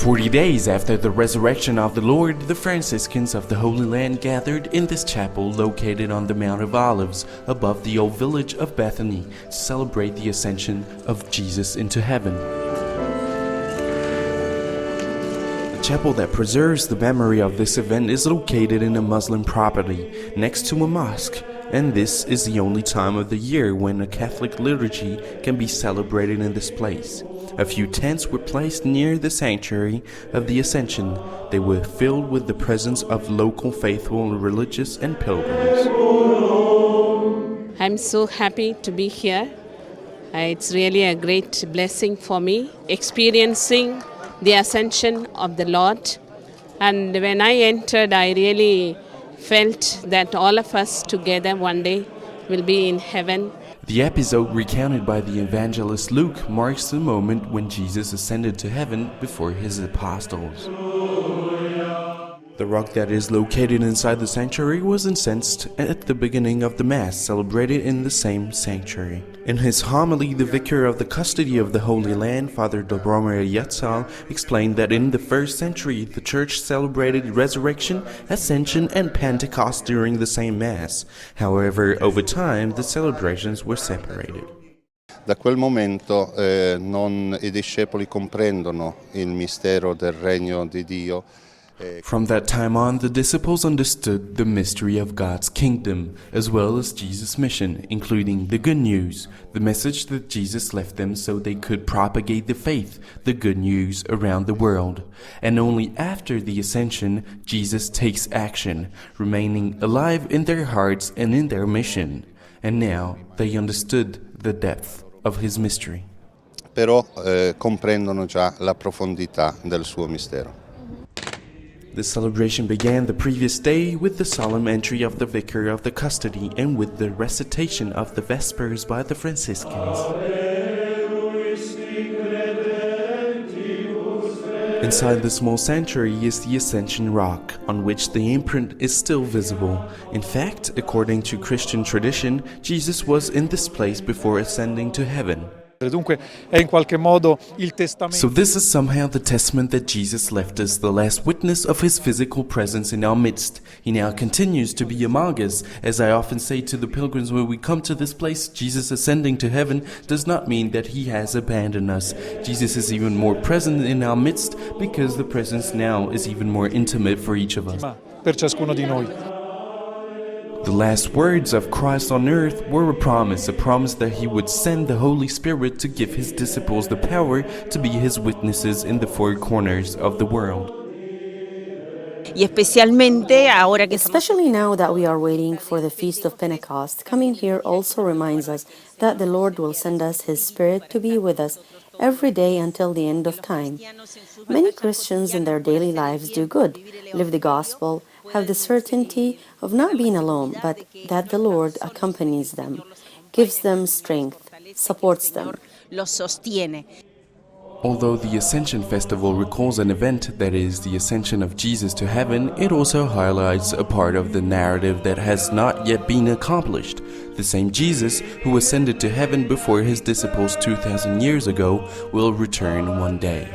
40 days after the resurrection of the Lord, the Franciscans of the Holy Land gathered in this chapel located on the Mount of Olives above the old village of Bethany to celebrate the Ascension of Jesus into heaven. The chapel that preserves the memory of this event is located in a Muslim property next to a mosque, and this is the only time of the year when a Catholic liturgy can be celebrated in this place. A few tents were placed near the sanctuary of the Ascension. They were filled with the presence of local faithful, religious, and pilgrims. I'm so happy to be here. It's really a great blessing for me, experiencing the Ascension of the Lord. And when I entered, I really felt that all of us together one day will be in heaven. The episode recounted by the evangelist Luke marks the moment when Jesus ascended to heaven before his apostles. The rock that is located inside the sanctuary was incensed at the beginning of the Mass celebrated in the same sanctuary. In his homily, the vicar of the custody of the Holy Land, Father Dobromir Yatsal, explained that in the first century the Church celebrated Resurrection, Ascension, and Pentecost during the same Mass. However, over time, the celebrations were separated. Da quel momento i discepoli comprendono il mistero del regno di Dio. From that time on, the disciples understood the mystery of God's kingdom, as well as Jesus' mission, including the good news, the message that Jesus left them so they could propagate the faith, the good news, around the world. And only after the Ascension, Jesus takes action, remaining alive in their hearts and in their mission. And now they understood the depth of his mystery. Però comprendono già la profondità del suo mistero. The celebration began the previous day with the solemn entry of the vicar of the custody and with the recitation of the Vespers by the Franciscans. Inside the small sanctuary is the Ascension rock, on which the imprint is still visible. In fact, according to Christian tradition, Jesus was in this place before ascending to heaven. Dunque è in qualche modo il testamento. So this is somehow the testament that Jesus left us, the last witness of his physical presence in our midst. He now continues to be among us. As I often say to the pilgrims when we come to this place, Jesus ascending to heaven does not mean that he has abandoned us. Jesus is even more present in our midst because the presence now is even more intimate for each of us. Per ciascuno di noi. The last words of Christ on earth were a promise that he would send the Holy Spirit to give his disciples the power to be his witnesses in the four corners of the world. Especially now that we are waiting for the Feast of Pentecost, coming here also reminds us that the Lord will send us His Spirit to be with us every day until the end of time. Many Christians in their daily lives do good, live the gospel, have the certainty of not being alone, but that the Lord accompanies them, gives them strength, supports them. Although the Ascension Festival recalls an event, that is, the ascension of Jesus to heaven, it also highlights a part of the narrative that has not yet been accomplished. The same Jesus, who ascended to heaven before his disciples 2,000 years ago, will return one day.